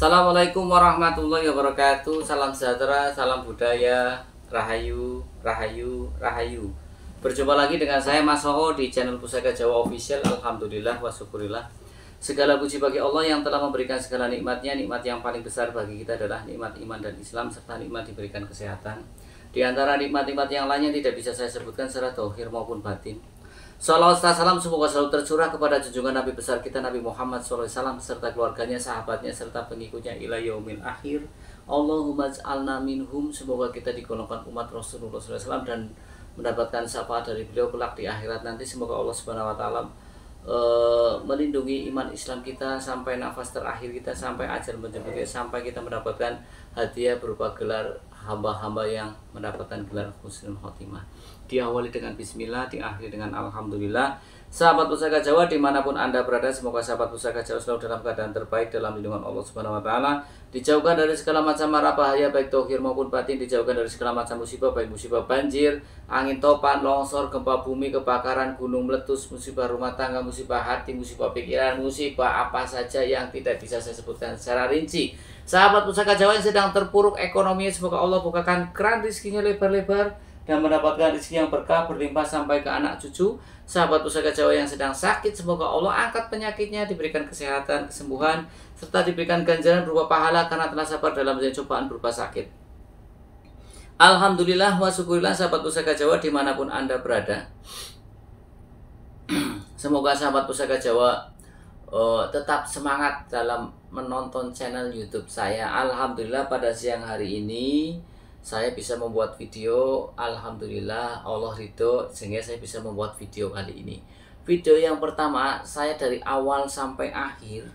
Assalamualaikum warahmatullahi wabarakatuh. Salam sejahtera, salam budaya, rahayu, rahayu, rahayu. Berjumpa lagi dengan saya Mas Soho di channel Pusaka Jawa Official. Alhamdulillah wa syukurillah. Segala puji bagi Allah yang telah memberikan segala nikmatnya. Nikmat yang paling besar bagi kita adalah nikmat iman dan Islam, serta nikmat diberikan kesehatan. Di antara nikmat-nikmat yang lainnya tidak bisa saya sebutkan secara zahir maupun batin. Salawat serta salam semoga selalu tercurah kepada junjungan Nabi besar kita Nabi Muhammad SAW serta keluarganya, sahabatnya, serta pengikutnya ila yaumil akhir. Allahumma ij'alna minhum. Semoga kita digolongkan umat Rasulullah SAW dan mendapatkan syafaat dari beliau kelak di akhirat nanti. Semoga Allah Subhanahu Wa Taala melindungi iman Islam kita sampai nafas terakhir kita, sampai ajal menjemput kita, sampai kita mendapatkan hadiah berupa gelar hamba-hamba yang mendapatkan gelar husnul khotimah. Diawali dengan bismillah, diakhiri dengan alhamdulillah. Sahabat Pusaka Jawa dimanapun Anda berada, semoga sahabat Pusaka Jawa selalu dalam keadaan terbaik dalam lindungan Allah Subhanahu Wa Taala, dijauhkan dari segala macam mara bahaya baik zahir maupun batin, dijauhkan dari segala macam musibah baik musibah banjir, angin topan, longsor, gempa bumi, kebakaran, gunung meletus, musibah rumah tangga, musibah hati, musibah pikiran, musibah apa saja yang tidak bisa saya sebutkan secara rinci. Sahabat Pusaka Jawa yang sedang terpuruk ekonominya, semoga Allah bukakan keran rezekinya lebar-lebar dan mendapatkan rezeki yang berkah berlimpah sampai ke anak cucu. Sahabat Pusaka Jawa yang sedang sakit, semoga Allah angkat penyakitnya, diberikan kesehatan, kesembuhan, serta diberikan ganjaran berupa pahala karena telah sabar dalam menjalani cobaan berupa sakit. Alhamdulillah wa syukurillah. Sahabat Pusaka Jawa dimanapun Anda berada, semoga sahabat Pusaka Jawa tetap semangat dalam menonton channel YouTube saya. Alhamdulillah pada siang hari ini saya bisa membuat video. Alhamdulillah Allah ridho sehingga saya bisa membuat video kali ini. Video yang pertama saya dari awal sampai akhir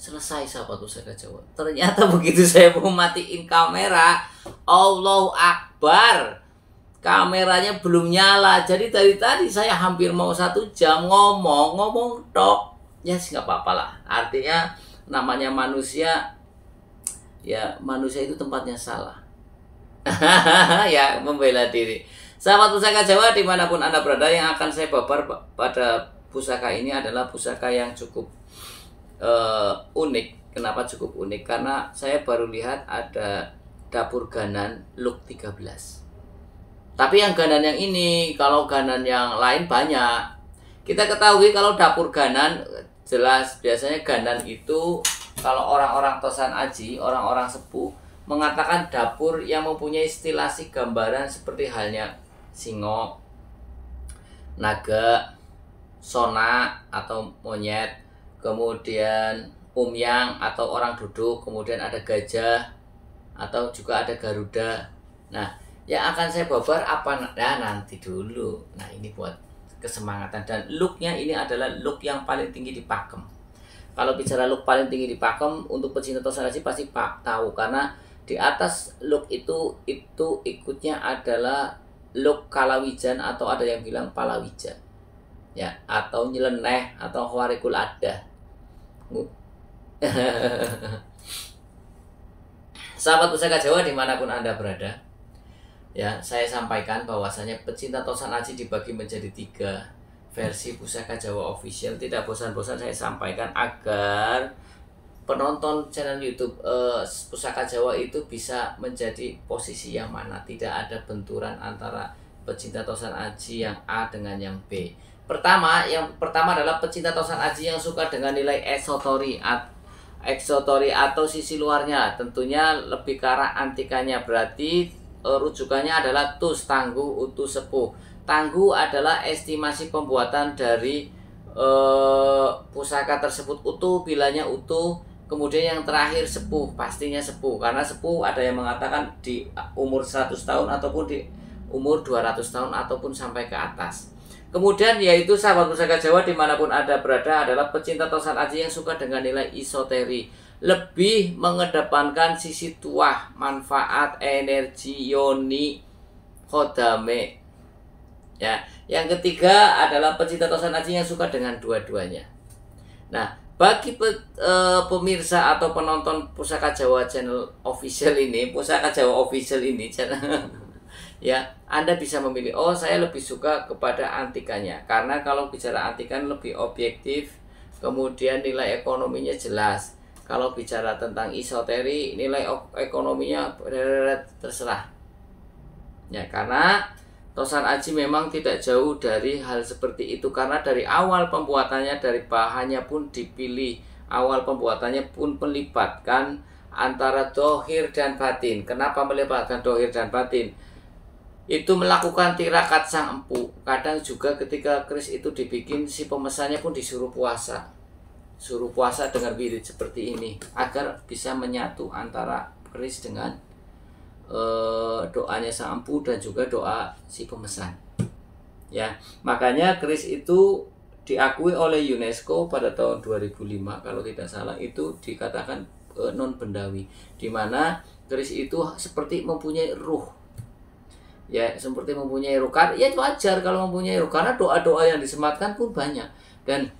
selesai sahabat Pusaka Jawa. Ternyata begitu saya mau matiin kamera, Allahu Akbar, kameranya belum nyala. Jadi dari tadi saya hampir mau 1 jam ngomong tok. Ya sih nggak apa-apa lah. Artinya namanya manusia, ya manusia itu tempatnya salah. Ya membela diri. Sahabat Pusaka Jawa dimanapun Anda berada, yang akan saya babar pada pusaka ini adalah pusaka yang cukup unik. Kenapa cukup unik? Karena saya baru lihat ada dapur ganan look 13. Tapi yang ganan yang ini, kalau ganan yang lain banyak. Kita ketahui kalau dapur ganan, jelas biasanya ganan itu kalau orang-orang tosan aji, orang-orang sepuh mengatakan dapur yang mempunyai stilasi gambaran seperti halnya singo, naga, sona atau monyet, kemudian umyang atau orang duduk, kemudian ada gajah atau juga ada garuda. Nah, yang akan saya babar apa? Nah, nanti dulu. Nah, ini buat kesemangatan, dan looknya ini adalah look yang paling tinggi di Pakem. Kalau bicara look paling tinggi di Pakem, untuk pecinta tosan aji pasti tahu, karena di atas look itu ikutnya adalah look kalawijan atau ada yang bilang palawijan, ya, atau nyeleneh atau khawarikul ada. Sahabat Pusaka Jawa dimanapun Anda berada, ya, saya sampaikan bahwasanya pecinta tosan aji dibagi menjadi 3 versi Pusaka Jawa Official. Tidak bosan-bosan saya sampaikan agar penonton channel YouTube Pusaka Jawa itu bisa menjadi posisi yang mana, tidak ada benturan antara pecinta tosan aji yang A dengan yang B. Yang pertama adalah pecinta tosan aji yang suka dengan nilai eksotori atau sisi luarnya, tentunya lebih ke arah antikanya. Berarti rujukannya adalah tus, tangguh, utuh, sepuh. Tangguh adalah estimasi pembuatan dari pusaka tersebut utuh, bilanya utuh. Kemudian yang terakhir sepuh, pastinya sepuh, karena sepuh ada yang mengatakan di umur 100 tahun ataupun di umur 200 tahun ataupun sampai ke atas. Kemudian yaitu sahabat Pusaka Jawa dimanapun Anda berada adalah pecinta tosan aji yang suka dengan nilai isoteri, lebih mengedepankan sisi tuah, manfaat, energi, yoni, khodame. Ya, yang ketiga adalah pecinta tosan aji yang suka dengan dua-duanya. Nah, bagi pemirsa atau penonton Pusaka Jawa channel official ini, Pusaka Jawa official ini channel ya, Anda bisa memilih, oh saya lebih suka kepada antikanya, karena kalau bicara antikan lebih objektif, kemudian nilai ekonominya jelas. Kalau bicara tentang isoteri, nilai ekonominya terserah. Ya, karena Tosan Aji memang tidak jauh dari hal seperti itu, karena dari awal pembuatannya, dari bahannya pun dipilih, awal pembuatannya pun melibatkan antara dohir dan batin. Kenapa melibatkan dohir dan batin? Itu melakukan tirakat sang empu. Kadang juga ketika keris itu dibikin, si pemesannya pun disuruh puasa. Suruh puasa dengan wirid seperti ini, agar bisa menyatu antara keris dengan doanya sang empu dan juga doa si pemesan. Ya, makanya keris itu diakui oleh UNESCO pada tahun 2005 kalau tidak salah, itu dikatakan non bendawi, di mana keris itu seperti mempunyai ruh. Ya, seperti mempunyai ruh. Ya, itu wajar kalau mempunyai ruh, karena doa-doa yang disematkan pun banyak. Dan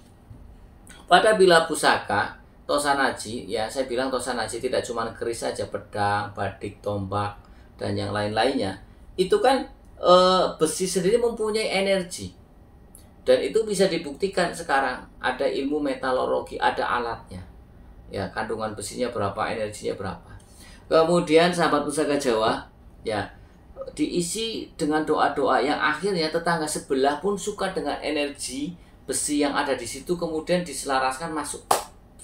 pada bila pusaka Tosan Aji, ya saya bilang Tosan Aji tidak cuma keris saja, pedang, badik, tombak, dan yang lain-lainnya. Itu kan besi sendiri mempunyai energi. Dan itu bisa dibuktikan sekarang. Ada ilmu metalurgi, ada alatnya. Ya, kandungan besinya berapa, energinya berapa. Kemudian sahabat pusaka Jawa, ya, diisi dengan doa-doa yang akhirnya tetangga sebelah pun suka dengan energi besi yang ada di situ, kemudian diselaraskan masuk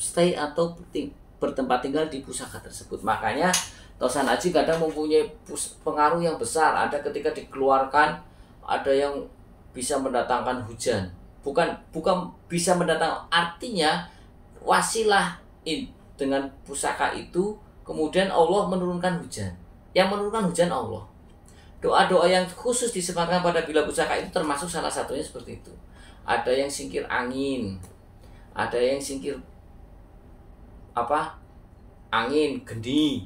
stay atau bertempat tinggal di pusaka tersebut. Makanya Tosan Aji kadang mempunyai pengaruh yang besar. Ada ketika dikeluarkan, ada yang bisa mendatangkan hujan. Bukan bisa mendatangkan, artinya wasilah dengan pusaka itu, kemudian Allah menurunkan hujan. Yang menurunkan hujan Allah. Doa-doa yang khusus disematkan pada bila pusaka itu termasuk salah satunya seperti itu. Ada yang singkir angin, ada yang singkir angin, geni,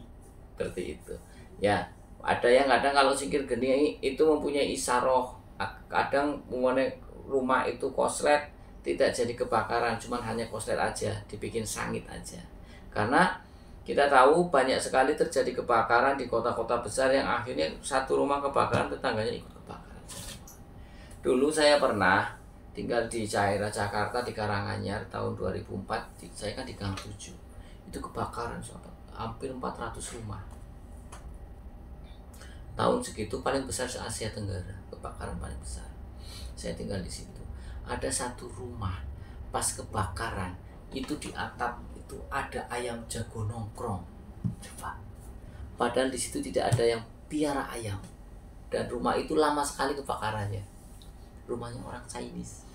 seperti itu. Ya, ada yang kadang kalau singkir geni itu mempunyai isaroh. Kadang mempunyai rumah itu koslet, tidak jadi kebakaran, cuman hanya koslet aja, dibikin sangit aja. Karena kita tahu banyak sekali terjadi kebakaran di kota-kota besar yang akhirnya satu rumah kebakaran, tetangganya ikut kebakaran. Dulu saya pernah tinggal di daerah Jakarta, di Karanganyar tahun 2004. Saya kan di Gang 7. Itu kebakaran, hampir 400 rumah. Tahun segitu paling besar se Asia Tenggara, kebakaran paling besar. Saya tinggal di situ. Ada satu rumah pas kebakaran itu di atap itu ada ayam jago nongkrong. Coba. Padahal di situ tidak ada yang piara ayam. Dan rumah itu lama sekali kebakarannya. Rumahnya orang Chinese.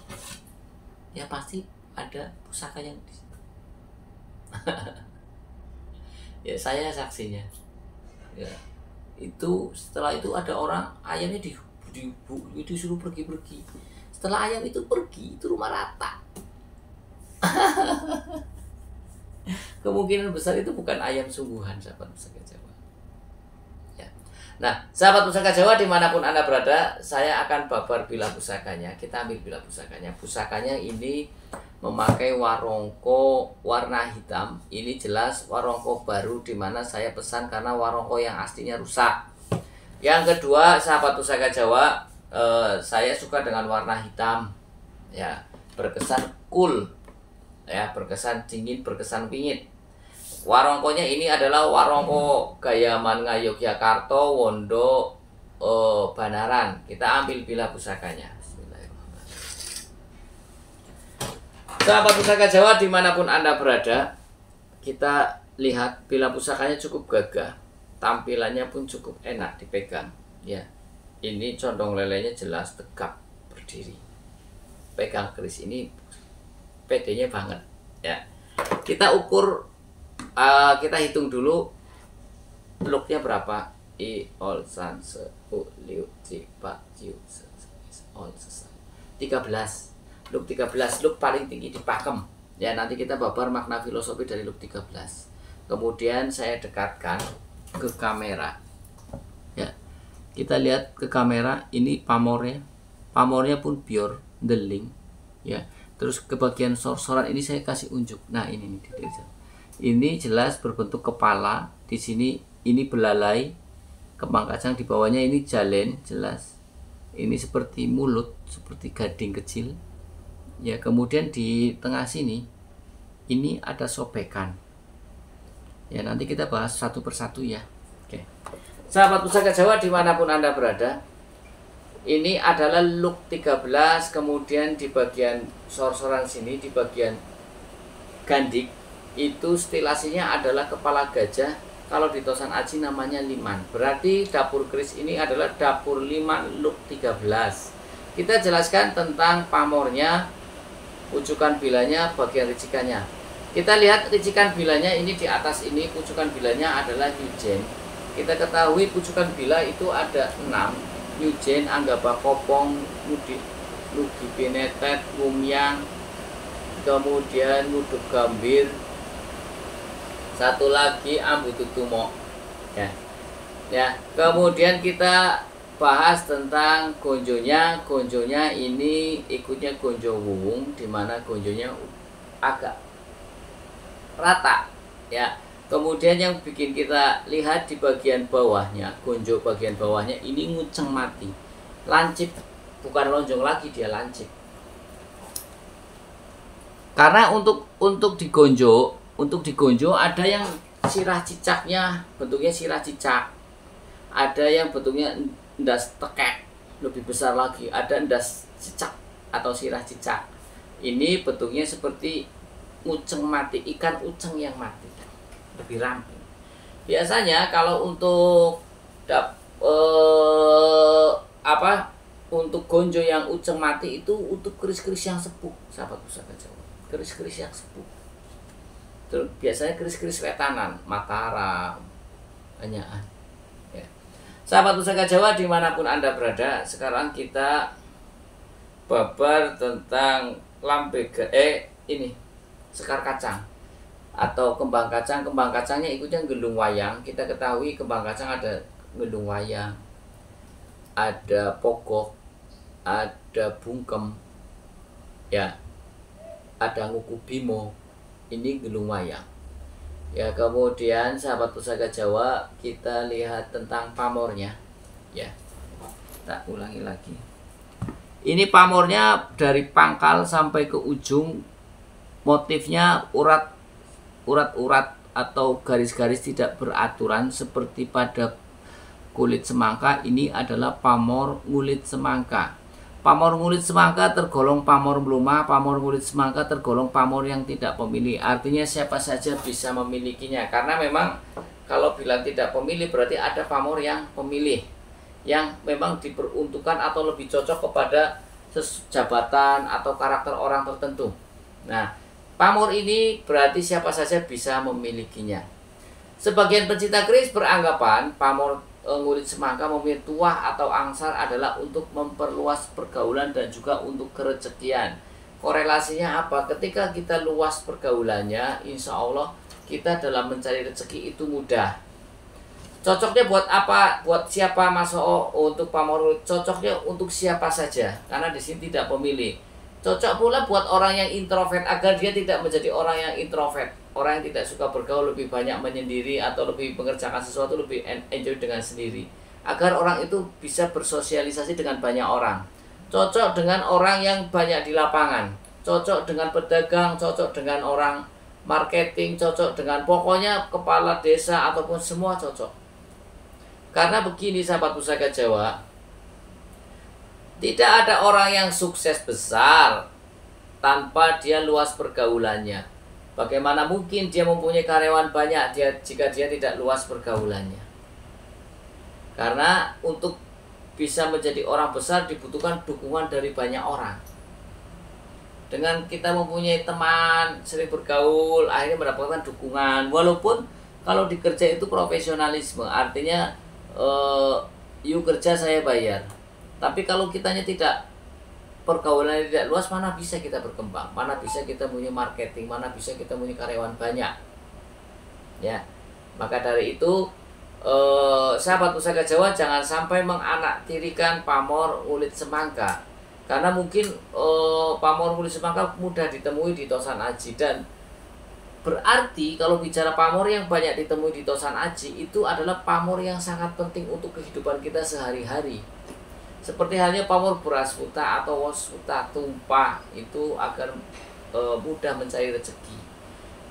Ya pasti ada pusaka yang di situ. Ya saya saksinya. Ya. Itu setelah itu ada orang ayamnya disuruh pergi-pergi. Setelah ayam itu pergi, itu rumah rata. Kemungkinan besar itu bukan ayam sungguhan, sahabat pusaka Jawa. Ya. Nah, sahabat pusaka Jawa dimanapun Anda berada, saya akan babar bila pusakanya. Kita ambil bila pusakanya. Pusakanya ini memakai warongko warna hitam. Ini jelas warongko baru, dimana saya pesan karena warongko yang aslinya rusak. Yang kedua, sahabat pusaka Jawa, saya suka dengan warna hitam. Ya, berkesan cool. Ya, berkesan dingin, berkesan pingit. Warongkonya ini adalah warongko gaya Manga Yogyakarta, Wondo, Banaran. Kita ambil bila pusakanya. Bismillahirrahmanirrahim. Sahabat pusaka Jawa dimanapun Anda berada, kita lihat bila pusakanya cukup gagah, tampilannya pun cukup enak dipegang. Ya, ini condong lelenya jelas tegap berdiri. Pegang keris ini PD-nya banget. Ya, kita ukur, kita hitung dulu looknya berapa. I all san se u liu ci pa ciu se all se 13. Look 13, look paling tinggi di pakem. Ya, nanti kita babar makna filosofi dari look 13. Kemudian saya dekatkan ke kamera. Ya, kita lihat ke kamera, ini pamornya. Pamornya pun pure deling. Ya. Terus ke bagian sor-soran ini saya kasih unjuk. Nah, ini detail. Ini jelas berbentuk kepala. Di sini ini belalai, kembang kacang, di bawahnya ini jalen, jelas. Ini seperti mulut, seperti gading kecil. Ya, kemudian di tengah sini ini ada sobekan. Ya, nanti kita bahas satu persatu ya. Oke. Sahabat Pusaka Jawa dimanapun Anda berada, ini adalah look 13, kemudian di bagian sor-soran sini, di bagian gandik, itu stilasinya adalah kepala gajah. Kalau di Tosan Aji namanya liman. Berarti dapur keris ini adalah dapur liman look 13. Kita jelaskan tentang pamornya, pucukan bilanya, bagian ricikannya. Kita lihat ricikan bilanya ini di atas ini, pucukan bilanya adalah Yujen. Kita ketahui pucukan bila itu ada 6, Yujen, Anggaba Kopong, Nugi Pinetet, Mumyang, kemudian Nguduk Gambir, satu lagi Ambu Tutumo. Ya, kemudian kita bahas tentang gonjonya. Gonjonya ini ikutnya gonjo wung, dimana gonjonya agak rata ya. Kemudian yang bikin kita lihat di bagian bawahnya, gonjo bagian bawahnya ini nguceng mati, lancip, bukan lonjong lagi, dia lancip. Karena untuk digonjo ada yang sirah cicaknya bentuknya sirah cicak, ada yang bentuknya endas tekek lebih besar lagi, ada endas cicak atau sirah cicak. Ini bentuknya seperti nguceng mati, ikan uceng yang mati, lebih ramping. Biasanya kalau untuk untuk gonjo yang uceng mati itu untuk keris-keris yang sepuh, sahabat Pusaka Jawa. Keris-keris yang sepuh. Terus biasanya keris-keris wetanan, Mataram, Anyaan. Ya. Sahabat Pusaka Jawa dimanapun Anda berada, sekarang kita babar tentang ini sekar kacang atau kembang kacang. Kembang kacangnya ikutnya gelung wayang. Kita ketahui kembang kacang ada gelung wayang, ada pokok, ada bungkem, ya, ada nguku bimo. Ini gelung wayang. Ya, kemudian sahabat Pusaka Jawa kita lihat tentang pamornya. Ya, tak ulangi lagi. Ini pamornya dari pangkal sampai ke ujung. Motifnya urat-urat atau garis-garis tidak beraturan seperti pada kulit semangka. Ini adalah pamor ngulit semangka. Pamor ngulit semangka tergolong pamor melumah. Pamor ngulit semangka tergolong pamor yang tidak pemilih. Artinya siapa saja bisa memilikinya. Karena memang kalau bilang tidak pemilih berarti ada pamor yang pemilih, yang memang diperuntukkan atau lebih cocok kepada jabatan atau karakter orang tertentu. Nah, pamor ini berarti siapa saja bisa memilikinya. Sebagian pencinta keris beranggapan pamor ngulit semangka memilih tuah atau angsar adalah untuk memperluas pergaulan dan juga untuk kerezekian. Korelasinya apa? Ketika kita luas pergaulannya, insya Allah kita dalam mencari rezeki itu mudah. Cocoknya buat apa? Buat siapa, Mas Oo? Untuk pamor cocoknya untuk siapa saja, karena di sini tidak pemilih. Cocok pula buat orang yang introvert agar dia tidak menjadi orang yang introvert. Orang yang tidak suka bergaul, lebih banyak menyendiri atau lebih mengerjakan sesuatu, lebih enjoy dengan sendiri. Agar orang itu bisa bersosialisasi dengan banyak orang. Cocok dengan orang yang banyak di lapangan. Cocok dengan pedagang, cocok dengan orang marketing, cocok dengan pokoknya kepala desa ataupun semua cocok. Karena begini sahabat Pusaka Jawa, tidak ada orang yang sukses besar tanpa dia luas pergaulannya. Bagaimana mungkin dia mempunyai karyawan banyak jika dia tidak luas pergaulannya? Karena untuk bisa menjadi orang besar dibutuhkan dukungan dari banyak orang. Dengan kita mempunyai teman, sering bergaul, akhirnya mendapatkan dukungan. Walaupun kalau di kerja itu profesionalisme, artinya you kerja saya bayar. Tapi kalau kitanya tidak, pergaulan tidak luas, mana bisa kita berkembang, mana bisa kita punya marketing, mana bisa kita punya karyawan banyak. Ya, maka dari itu sahabat Pusaka Jawa jangan sampai menganaktirikan pamor ngulit semangka, karena mungkin pamor ngulit semangka mudah ditemui di Tosan Aji, dan berarti kalau bicara pamor yang banyak ditemui di Tosan Aji itu adalah pamor yang sangat penting untuk kehidupan kita sehari-hari. Seperti halnya pamor beras futa atau wos futa tumpah itu agar mudah mencari rezeki.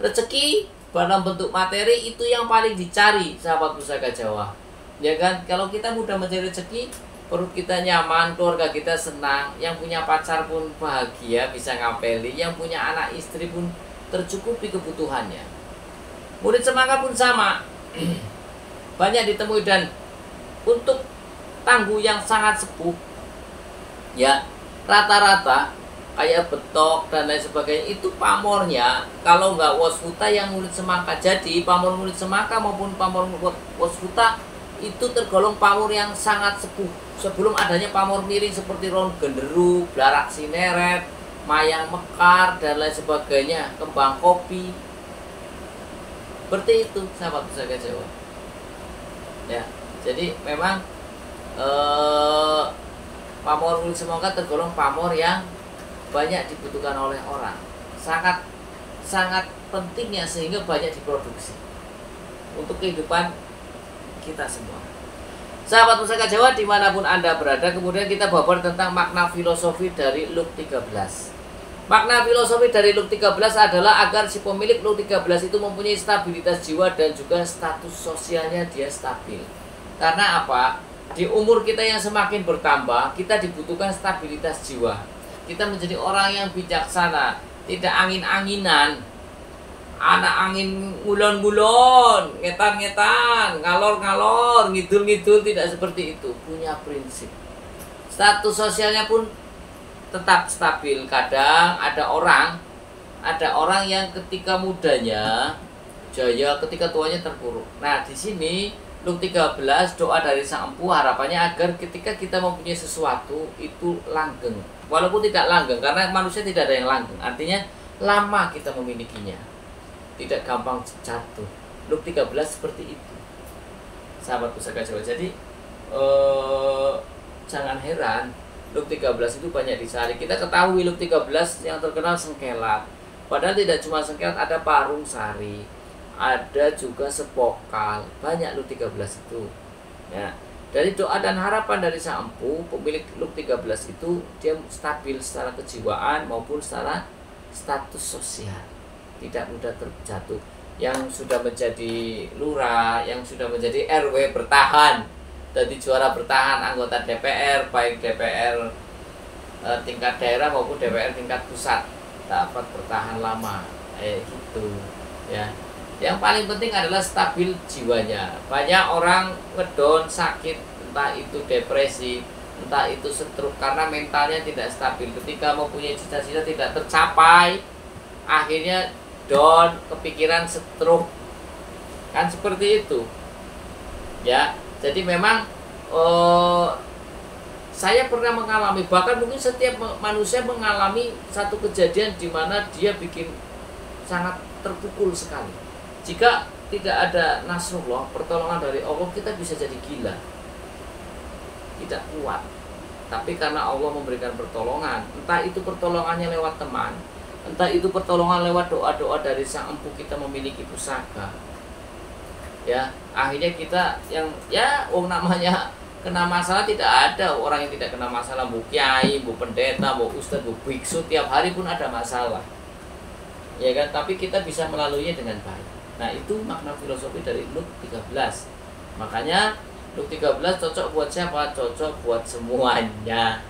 Rezeki dalam bentuk materi itu yang paling dicari sahabat Pusaka Jawa. Ya kan, kalau kita mudah mencari rezeki, perut kita nyaman, keluarga kita senang, yang punya pacar pun bahagia, bisa ngapeli, yang punya anak istri pun tercukupi kebutuhannya. Murid semangka pun sama. Banyak ditemui, dan untuk tangguh yang sangat sepuh, ya rata-rata kayak betok dan lain sebagainya, itu pamornya kalau nggak wasfuta yang murid semangka. Jadi pamor murid semangka maupun pamor wasfuta itu tergolong pamor yang sangat sepuh sebelum adanya pamor miring seperti ron genderu, blarak sineret, mayang mekar dan lain sebagainya, kembang kopi. Seperti itu sahabat Pusaka Jawa. Ya, jadi memang pamor murid semangka tergolong pamor yang banyak dibutuhkan oleh orang, sangat pentingnya, sehingga banyak diproduksi untuk kehidupan kita semua. Sahabat Pusaka Jawa dimanapun Anda berada, kemudian kita babar tentang makna filosofi dari Luk 13. Makna filosofi dari Luk 13 adalah agar si pemilik Luk 13 itu mempunyai stabilitas jiwa dan juga status sosialnya dia stabil. Karena apa? Di umur kita yang semakin bertambah, kita dibutuhkan stabilitas jiwa. Kita menjadi orang yang bijaksana, tidak angin-anginan, anak angin ngulon-ngulon, ngetan-ngetan, ngalor-ngalor, ngidul-ngidul, tidak seperti itu. Punya prinsip. Status sosialnya pun tetap stabil. Kadang ada orang yang ketika mudanya jaya, ketika tuanya terpuruk. Nah, di sini Luk 13 doa dari Sang Empu, harapannya agar ketika kita mempunyai sesuatu itu langgeng. Walaupun tidak langgeng, karena manusia tidak ada yang langgeng. Artinya lama kita memilikinya, tidak gampang jatuh. Luk 13 seperti itu, sahabat Pusaka Jawa. Jadi jangan heran Luk 13 itu banyak dicari. Kita ketahui Luk 13 yang terkenal sengkelat. Padahal tidak cuma sengkelat, ada parung sari, ada juga sepokal. Banyak Luk 13 itu. Ya. Dari doa dan harapan dari Sang Empu, pemilik Luk 13 itu dia stabil secara kejiwaan maupun secara status sosial, tidak mudah terjatuh. Yang sudah menjadi lurah, yang sudah menjadi RW bertahan, jadi juara bertahan anggota DPR, baik DPR tingkat daerah maupun DPR tingkat pusat, dapat bertahan lama, gitu ya. Yang paling penting adalah stabil jiwanya. Banyak orang ngedon, sakit, entah itu depresi, entah itu stroke, karena mentalnya tidak stabil. Ketika mempunyai cita-cita tidak tercapai, akhirnya down, kepikiran, stroke, kan seperti itu. Ya, jadi memang saya pernah mengalami, bahkan mungkin setiap manusia mengalami satu kejadian di mana dia bikin sangat terpukul sekali. Jika tidak ada nasrullah, pertolongan dari Allah, kita bisa jadi gila, tidak kuat. Tapi karena Allah memberikan pertolongan, entah itu pertolongannya lewat teman, entah itu pertolongan lewat doa-doa dari Sang Empu, kita memiliki pusaka. Ya, akhirnya kita yang namanya kena masalah, tidak ada orang yang tidak kena masalah. Bu kiai, bu pendeta, bu ustadz, bu biksu, tiap hari pun ada masalah. Ya kan, tapi kita bisa melaluinya dengan baik. Nah, itu makna filosofi dari Luk 13. Makanya Luk 13 cocok buat siapa? Cocok buat semuanya.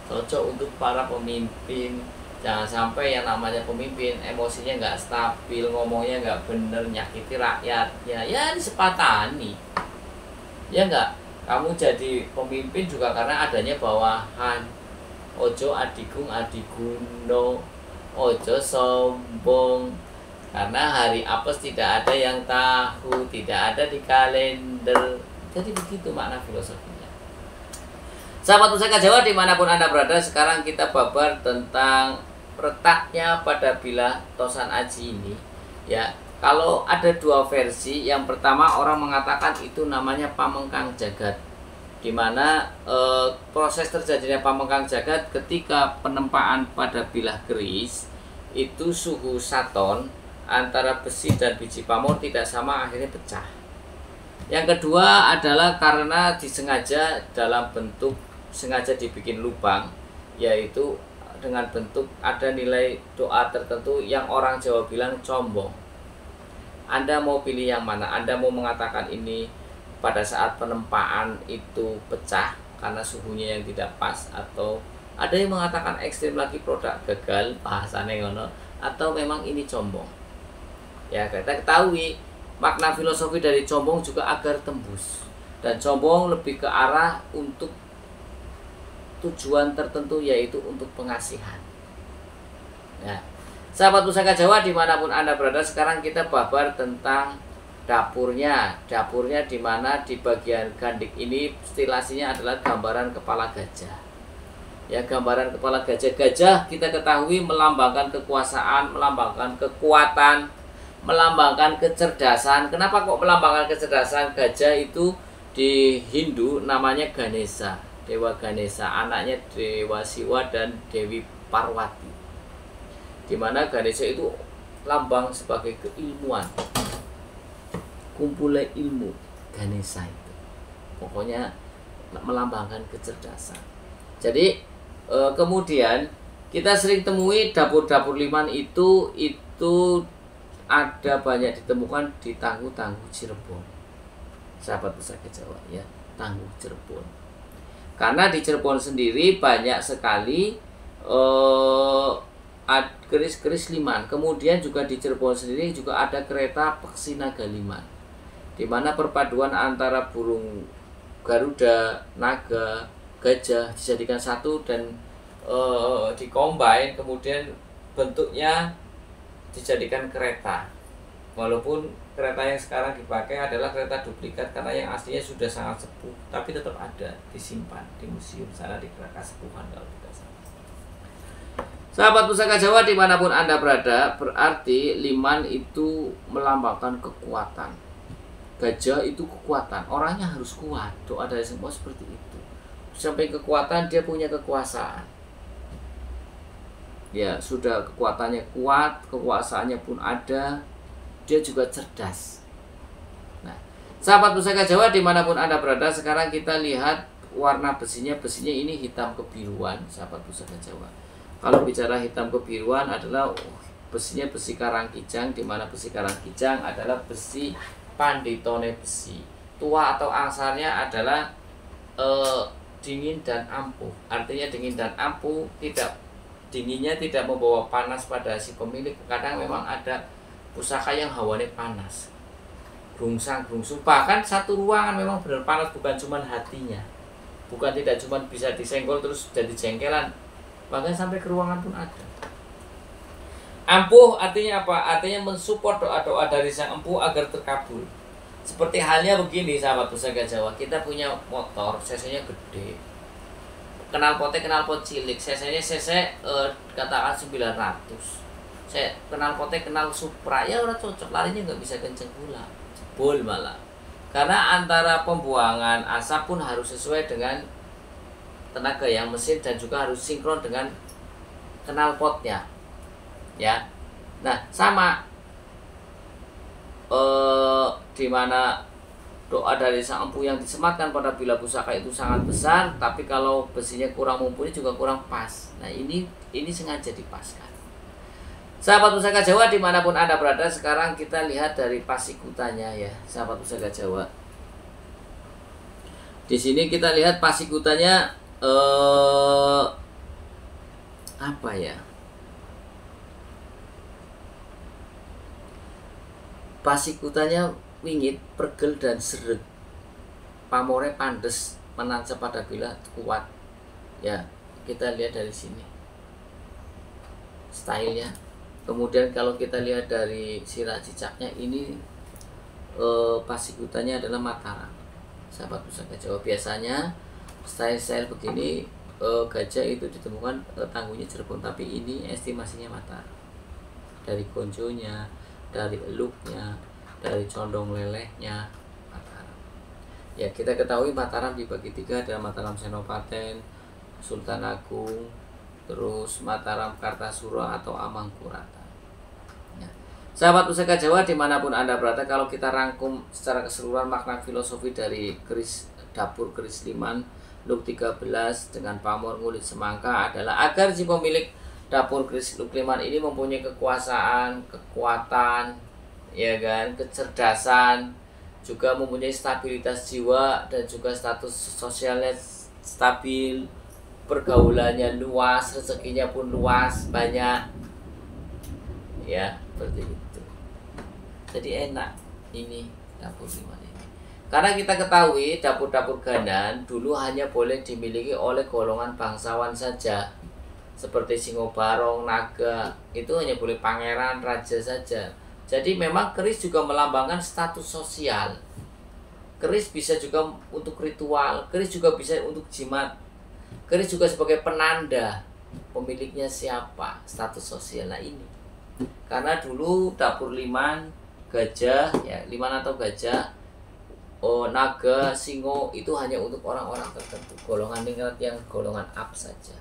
Cocok untuk para pemimpin. Jangan sampai yang namanya pemimpin emosinya nggak stabil, ngomongnya nggak bener, nyakiti rakyatnya, ya disepatani. Ya nggak? Kamu jadi pemimpin juga karena adanya bawahan. Ojo adigung adiguno, ojo sombong. Karena hari apes tidak ada yang tahu, tidak ada di kalender. Jadi begitu makna filosofinya. Sahabat Pusaka Jawa dimanapun Anda berada, sekarang kita babar tentang retaknya pada bilah Tosan Aji ini. Ya, kalau ada dua versi, yang pertama orang mengatakan itu namanya Pamengkang Jagat, dimana proses terjadinya Pamengkang Jagat ketika penempaan pada bilah keris itu suhu saton antara besi dan biji pamor tidak sama, akhirnya pecah. Yang kedua adalah karena disengaja dalam bentuk, sengaja dibikin lubang, yaitu dengan bentuk ada nilai doa tertentu yang orang Jawa bilang combong. Anda mau pilih yang mana? Anda mau mengatakan ini pada saat penempaan itu pecah karena suhunya yang tidak pas, atau ada yang mengatakan ekstrim lagi produk gagal, bahasanya ngono, atau memang ini combong. Ya, kita ketahui makna filosofi dari combong juga agar tembus, dan combong lebih ke arah untuk tujuan tertentu, yaitu untuk pengasihan. Ya, sahabat Pusaka Jawa dimanapun Anda berada, sekarang kita babar tentang dapurnya. Dapurnya di mana di bagian gandik ini stilasinya adalah gambaran kepala gajah. Ya, gambaran kepala gajah. Gajah kita ketahui melambangkan kekuasaan, melambangkan kekuatan, melambangkan kecerdasan. Kenapa kok melambangkan kecerdasan? Gajah itu di Hindu namanya Ganesha, Dewa Ganesha, anaknya Dewa Siwa dan Dewi Parwati. Dimana Ganesha itu lambang sebagai keilmuan, kumpulnya ilmu. Ganesha itu pokoknya melambangkan kecerdasan. Jadi kemudian kita sering temui dapur-dapur liman itu ada banyak ditemukan di Tangguh-Tangguh Cirebon, sahabat Pusaka Jawa ya, Tangguh Cirebon. Karena di Cirebon sendiri banyak sekali keris-keris liman. Kemudian juga di Cirebon sendiri juga ada kereta Peksi Naga Liman, di mana perpaduan antara burung Garuda, naga, gajah dijadikan satu dan dikombin, kemudian bentuknya dijadikan kereta. Walaupun kereta yang sekarang dipakai adalah kereta duplikat karena yang aslinya sudah sangat sepuh, tapi tetap ada disimpan di museum sana di Kasepuhan kalau tidak salah. Sahabat Pusaka Jawa dimanapun Anda berada, berarti liman itu melambangkan kekuatan. Gajah itu kekuatan, orangnya harus kuat. Doa dari semua seperti itu. Sampai kekuatan, dia punya kekuasaan. Ya, sudah kekuatannya kuat, kekuasaannya pun ada, dia juga cerdas. Nah, sahabat Pusaka Jawa dimanapun Anda berada, sekarang kita lihat warna besinya. Besinya ini hitam kebiruan, sahabat Pusaka Jawa. Kalau bicara hitam kebiruan adalah besinya besi Karangkijang, di mana besi Karangkijang adalah besi panditone besi. Tua atau angsarnya adalah dingin dan ampuh. Artinya dingin dan ampuh, dinginnya tidak membawa panas pada si pemilik. Kadang memang ada pusaka yang hawanya panas, brungsang-brungsung, bahkan satu ruangan memang benar panas, bukan cuma hatinya, bukan tidak cuma bisa disenggol terus jadi jengkelan, bahkan sampai ke ruangan pun ada. Ampuh artinya apa? Artinya mensupport doa-doa dari sang empu agar terkabul. Seperti halnya begini, sahabat Pusaka Jawa, kita punya motor, cc-nya gede, knalpot cilik, cc-nya katakan 900. Saya knal Supra, ya orang cocok, larinya nggak bisa kenceng pula, jebol malah. Karena antara pembuangan asap pun harus sesuai dengan tenaga yang mesin dan juga harus sinkron dengan knalpotnya. Ya, nah sama di mana doa dari sang empu yang disematkan pada bila pusaka itu sangat besar, tapi kalau besinya kurang mumpuni juga kurang pas. Nah ini sengaja dipaskan. Sahabat Pusaka Jawa dimanapun Anda berada, sekarang kita lihat dari pasikutannya ya, sahabat Pusaka Jawa. Di sini kita lihat pasikutannya apa ya? Pasikutannya wingit, pergel dan seret. Pamore pandes, menancap pada bila kuat. Ya, kita lihat dari sini. Stylenya. Kemudian kalau kita lihat dari sirah cicaknya ini, pasikutannya adalah Mataram, sahabat Pusaka Jawa. Biasanya style begini gajah itu ditemukan Tangguhnya Cirebon, tapi ini estimasinya Mataram. Dari konjonya, dari eluknya, dari condong lelehnya, Mataram. Ya, kita ketahui Mataram dibagi tiga, ada Mataram Senopaten, Sultan Agung, terus Mataram Kartasura atau Amangkurat. Sahabat Pusaka Jawa dimanapun Anda berada, kalau kita rangkum secara keseluruhan makna filosofi dari keris dapur keris liman Luk 13 dengan pamor ngulit semangka adalah agar si pemilik dapur keris Luk liman ini mempunyai kekuasaan, kekuatan, ya kan, kecerdasan, juga mempunyai stabilitas jiwa dan juga status sosialnya stabil, pergaulannya luas, rezekinya pun luas, banyak, ya seperti itu. Jadi enak ini dapur 5 ini. Karena kita ketahui dapur-dapur Ganan dulu hanya boleh dimiliki oleh golongan bangsawan saja, seperti Singobarong, Naga, itu hanya boleh pangeran, raja saja. Jadi memang keris juga melambangkan status sosial. Keris bisa juga untuk ritual, keris juga bisa untuk jimat, keris juga sebagai penanda pemiliknya siapa, status sosial. Nah ini, karena dulu dapur Liman, gajah, ya Liman atau gajah, naga, singo itu hanya untuk orang-orang tertentu, golongan ningrat yang golongan up saja.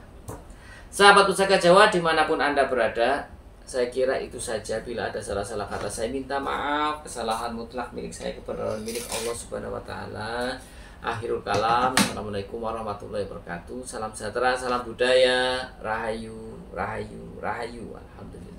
Sahabat Pusaka Jawa dimanapun Anda berada, saya kira itu saja. Bila ada salah-salah kata, saya minta maaf. Kesalahan mutlak milik saya, kebenaran milik Allah Subhanahu wa Ta'ala. Akhirul kalam. Assalamualaikum warahmatullahi wabarakatuh. Salam sejahtera, salam budaya, rahayu, rahayu, rahayu. Alhamdulillah.